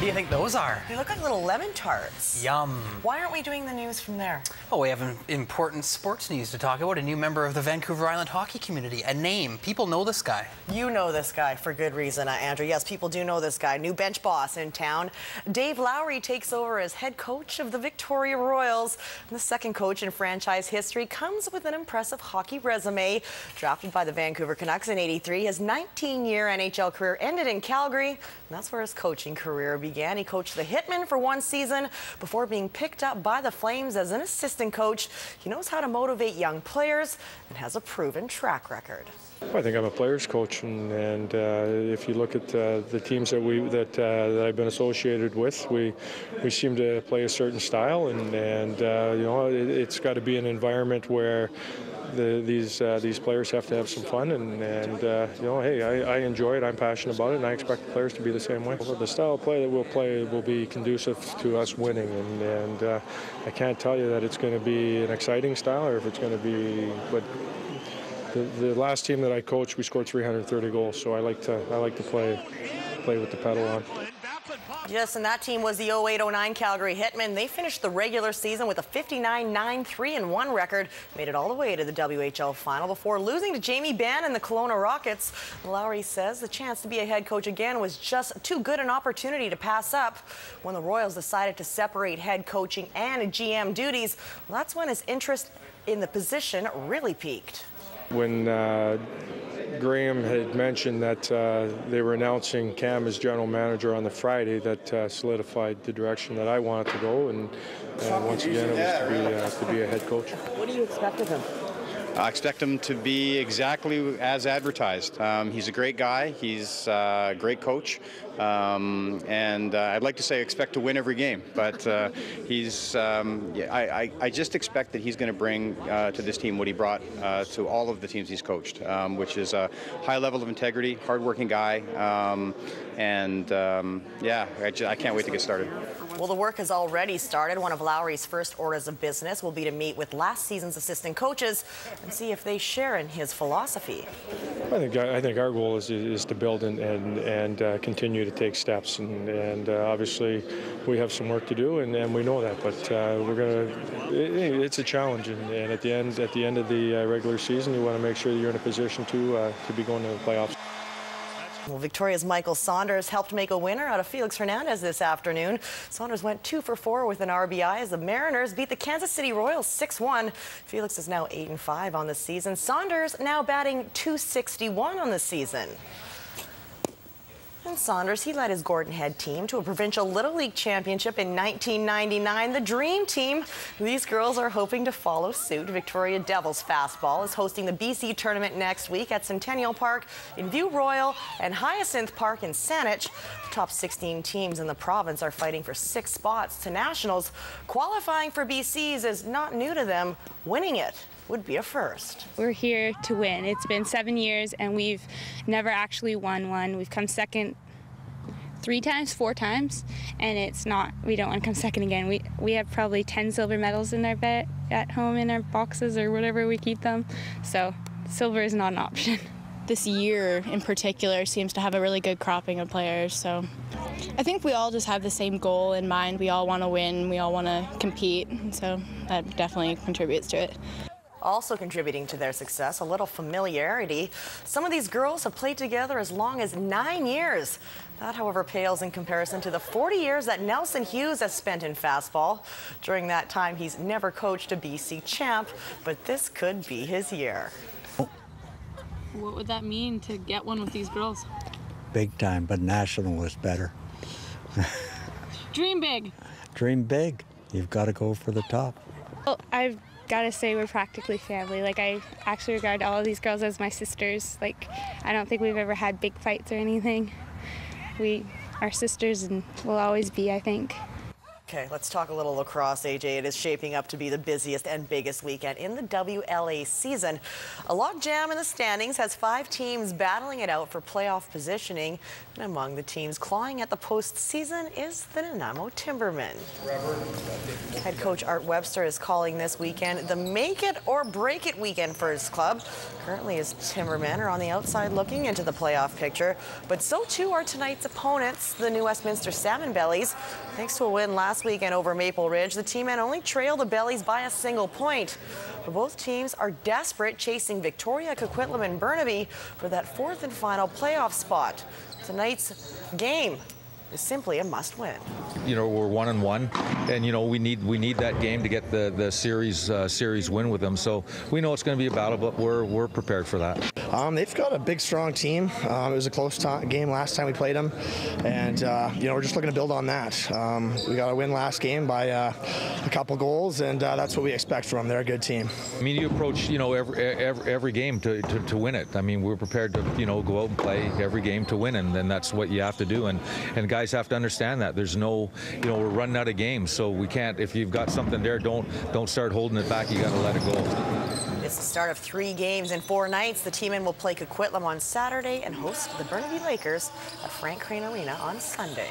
What do you think those are? They look like little lemon tarts. Yum. Why aren't we doing the news from there? Oh, we have important sports news to talk about. A new member of the Vancouver Island hockey community. A name. People know this guy. You know this guy for good reason, Andrew. Yes, people do know this guy. New bench boss in town. Dave Lowry takes over as head coach of the Victoria Royals. And the second coach in franchise history comes with an impressive hockey resume. Drafted by the Vancouver Canucks in '83, his 19-year NHL career ended in Calgary. And that's where his coaching career began. He coached the Hitmen for one season before being picked up by the Flames as an assistant coach. He knows how to motivate young players and has a proven track record. I think I'm a players coach, and if you look at the teams that I've been associated with, we seem to play a certain style, and you know, it's got to be an environment where these players have to have some fun, and you know, hey, I enjoy it, I'm passionate about it, and I expect the players to be the same way. The style of play that we'll play will be conducive to us winning, and I can't tell you that it's going to be an exciting style or if it's going to be, but the last team that I coached, we scored 330 goals, so I like to play with the pedal on. Yes, and that team was the 08-09 Calgary Hitmen. They finished the regular season with a 59-9-3-1 record, made it all the way to the WHL final before losing to Jamie Benn and the Kelowna Rockets. Lowry says the chance to be a head coach again was just too good an opportunity to pass up. When the Royals decided to separate head coaching and GM duties, well, that's when his interest in the position really peaked. When Graham had mentioned that they were announcing Cam as general manager on the Friday, that solidified the direction that I wanted to go, and once again it was to be a head coach. What do you expect of him? I expect him to be exactly as advertised. He's a great guy. He's a great coach. And I'd like to say expect to win every game, but I just expect that he's going to bring to this team what he brought to all of the teams he's coached, which is a high level of integrity, hardworking guy, yeah, I can't wait to get started. Well, the work has already started. One of Lowry's first orders of business will be to meet with last season's assistant coaches and see if they share in his philosophy. I think our goal is to build and continue to take steps, and obviously we have some work to do, and we know that, but it's a challenge, and at the end of the regular season, you want to make sure that you're in a position to be going to the playoffs. Well, Victoria's Michael Saunders helped make a winner out of Felix Hernandez this afternoon. Saunders went 2 for 4 with an RBI as the Mariners beat the Kansas City Royals 6-1. Felix is now 8-5 on the season. Saunders now batting .261 on the season. And Saunders, he led his Gordon Head team to a provincial Little League championship in 1999, the Dream Team. These girls are hoping to follow suit. Victoria Devils Fastball is hosting the BC tournament next week at Centennial Park in View Royal and Hyacinth Park in Saanich. The top 16 teams in the province are fighting for 6 spots to nationals. Qualifying for BC's is not new to them. Winning it would be a first. We're here to win. It's been 7 years and we've never actually won one. We've come second 4 times, and we don't want to come second again. We have probably 10 silver medals in our bet at home in our boxes or whatever we keep them. So silver is not an option. This year in particular seems to have a really good cropping of players, so I think we all just have the same goal in mind. We all want to win, we all want to compete, so that definitely contributes to it. Also contributing to their success, a little familiarity. Some of these girls have played together as long as 9 years. That, however, pales in comparison to the 40 years that Nelson Hughes has spent in Fastball. During that time, he's never coached a BC champ, but this could be his year. What would that mean to get one with these girls? Big time, but national was better. Dream big. Dream big. You've got to go for the top. Well, I've got to say we're practically family. Like, I actually regard all of these girls as my sisters. Like, I don't think we've ever had big fights or anything. We are sisters and will always be, I think. Okay, let's talk a little lacrosse, AJ. It is shaping up to be the busiest and biggest weekend in the WLA season. A logjam in the standings has 5 teams battling it out for playoff positioning. And among the teams clawing at the postseason is the Nanaimo Timbermen. Head coach Art Webster is calling this weekend the make it or break it weekend for his club. Currently, his Timbermen are on the outside looking into the playoff picture, but so too are tonight's opponents, the New Westminster Salmon Bellies. Thanks to a win last weekend over Maple Ridge, the T-men only trail the Bellies by a single point. But both teams are desperate, chasing Victoria, Coquitlam, and Burnaby for that 4th and final playoff spot. Tonight's game is simply a must-win. You know, we're 1-1, and you know we need that game to get the series win with them. So we know it's going to be a battle, but we're prepared for that. They've got a big, strong team. It was a close game last time we played them, and you know, we're just looking to build on that. We got a win last game by a couple goals, and that's what we expect from them. They're a good team. I mean, you approach every game to win it. I mean, we're prepared to go out and play every game to win, and then that's what you have to do. And guys have to understand that there's no, we're running out of games, so we can't. If you've got something there, don't start holding it back. You got to let it go. It's the start of 3 games in 4 nights. The T-men will play Coquitlam on Saturday and host the Burnaby Lakers at Frank Crane Arena on Sunday.